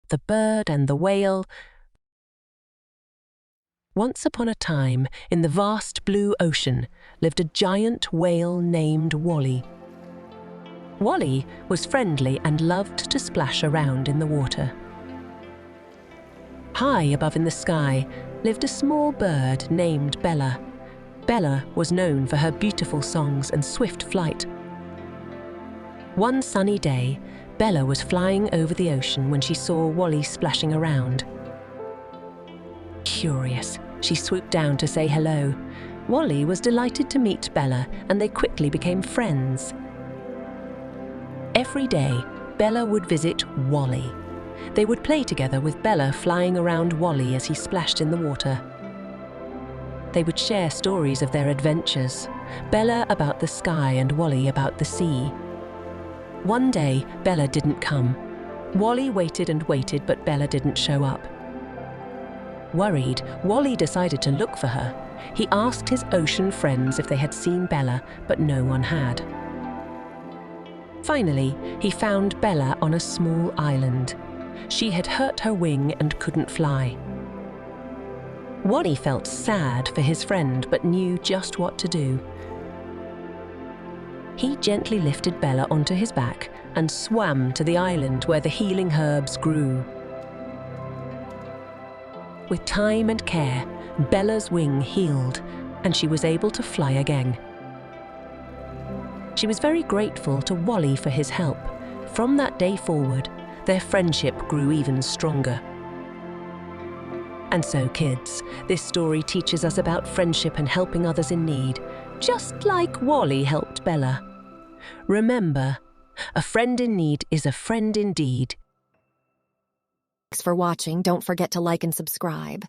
the bird and the whale. Once upon a time, in the vast blue ocean, lived a giant whale named Wally. Wally was friendly and loved to splash around in the water. High above in the sky lived a small bird named Bella. Bella was known for her beautiful songs and swift flight. One sunny day, Bella was flying over the ocean when she saw Wally splashing around. Curious, she swooped down to say hello. Wally was delighted to meet Bella, and they quickly became friends. Every day, Bella would visit Wally. They would play together with Bella flying around Wally as he splashed in the water. They would share stories of their adventures, Bella about the sky and Wally about the sea. One day, Bella didn't come. Wally waited and waited, but Bella didn't show up. Worried, Wally decided to look for her. He asked his ocean friends if they had seen Bella, but no one had. Finally, he found Bella on a small island. She had hurt her wing and couldn't fly. Wally felt sad for his friend, but knew just what to do. He gently lifted Bella onto his back and swam to the island where the healing herbs grew. With time and care, Bella's wing healed, and she was able to fly again. She was very grateful to Wally for his help. From that day forward, their friendship grew even stronger. And so, kids, this story teaches us about friendship and helping others in need, just like Wally helped Bella. Remember, a friend in need is a friend indeed. Thanks for watching. Don't forget to like and subscribe.